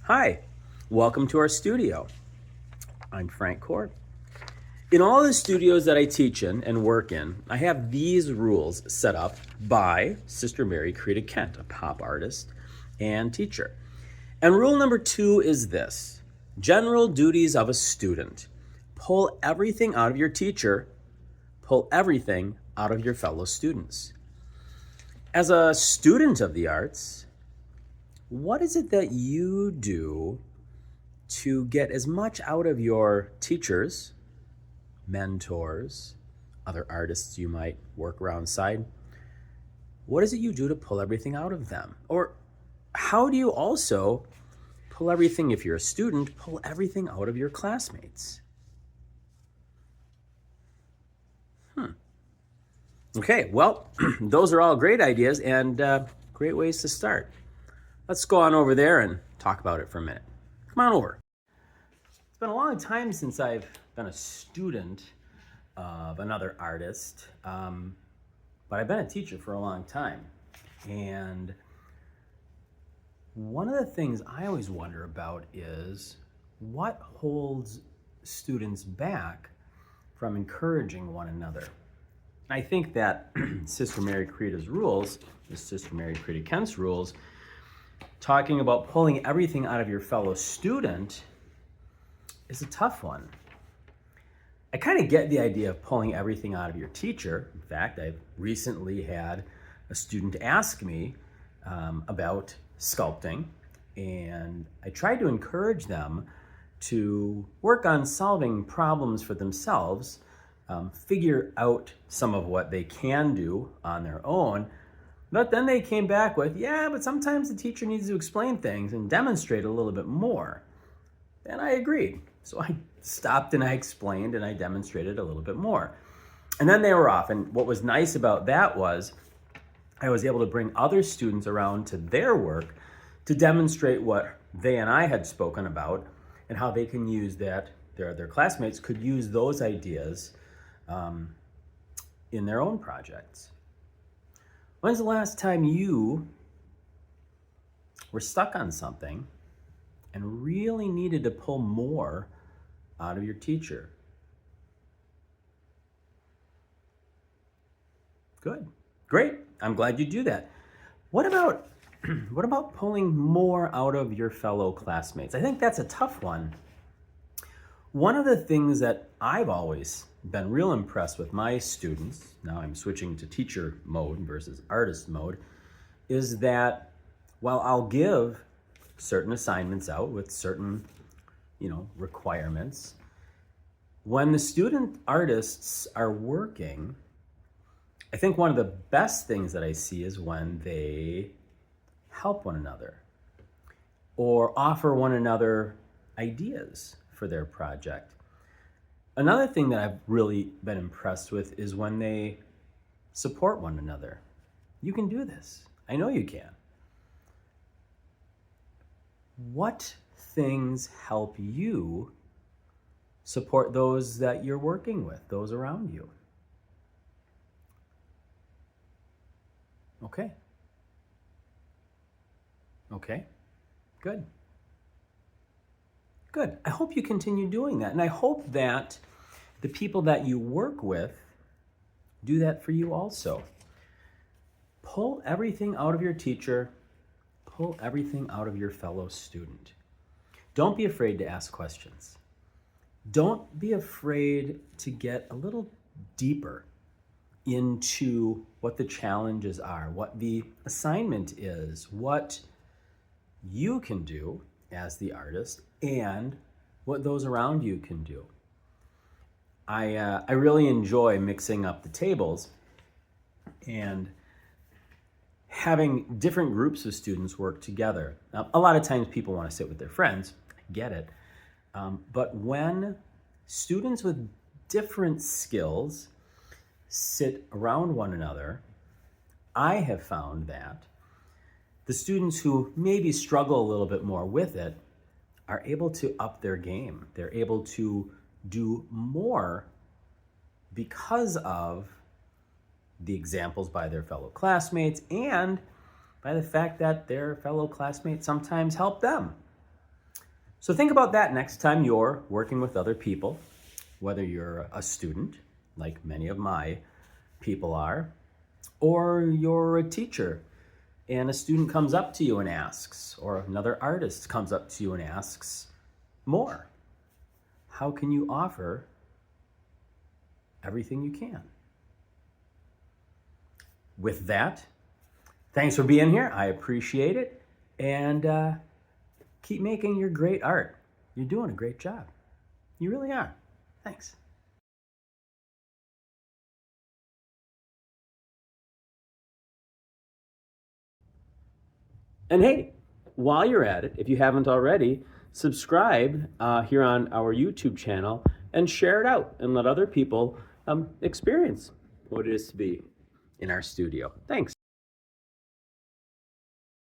Hi, welcome to our studio. I'm Frank Korb. In all the studios that I teach in and work in, I have these rules set up by Sister Mary Corita Kent, a pop artist and teacher. And rule number 2 is this: general duties of a student. Pull everything out of your teacher, pull everything out of your fellow students. As a student of the arts, what is it that you do to get as much out of your teachers, mentors, other artists you might work alongside? What is it you do to pull everything out of them? Or how do you also pull everything, if you're a student, pull everything out of your classmates? Okay, well, those are all great ideas and great ways to start. Let's go on over there and talk about it for a minute. Come on over. It's been a long time since I've been a student of another artist, but I've been a teacher for a long time. And one of the things I always wonder about is what holds students back from encouraging one another. I think that Sister Mary Corita's rules, Sister Mary Corita Kent's rules, talking about pulling everything out of your fellow student is a tough one. I kind of get the idea of pulling everything out of your teacher. In fact, I've recently had a student ask me about sculpting, and I tried to encourage them to work on solving problems for themselves, figure out some of what they can do on their own. But then they came back with, yeah, but sometimes the teacher needs to explain things and demonstrate a little bit more. And I agreed. So I stopped and I explained and I demonstrated a little bit more. And then they were off. And what was nice about that was I was able to bring other students around to their work to demonstrate what they and I had spoken about and how they can use that, their classmates could use those ideas in their own projects. When's the last time you were stuck on something and really needed to pull more out of your teacher? Good. Great. I'm glad you do that. What about pulling more out of your fellow classmates? I think that's a tough one. One of the things that I've always been real impressed with my students, now I'm switching to teacher mode versus artist mode, is that while I'll give certain assignments out with certain, requirements, when the student artists are working, I think one of the best things that I see is when they help one another or offer one another ideas for their project. Another thing that I've really been impressed with is when they support one another. You can do this. I know you can. What things help you support those that you're working with, those around you? Okay. Good. Good. I hope you continue doing that. And I hope that the people that you work with do that for you also. Pull everything out of your teacher. Pull everything out of your fellow student. Don't be afraid to ask questions. Don't be afraid to get a little deeper into what the challenges are, what the assignment is, what you can do as the artist, and what those around you can do. I really enjoy mixing up the tables and having different groups of students work together. Now, a lot of times people want to sit with their friends, I get it, but when students with different skills sit around one another, I have found that the students who maybe struggle a little bit more with it are able to up their game. They're able to do more because of the examples by their fellow classmates and by the fact that their fellow classmates sometimes help them. So think about that next time you're working with other people, whether you're a student, like many of my people are, or you're a teacher and a student comes up to you and asks, or another artist comes up to you and asks more. How can you offer everything you can? With that, thanks for being here. I appreciate it. And keep making your great art. You're doing a great job. You really are. Thanks. And hey, while you're at it, if you haven't already, subscribe here on our YouTube channel and share it out and let other people experience what it is to be in our studio. Thanks.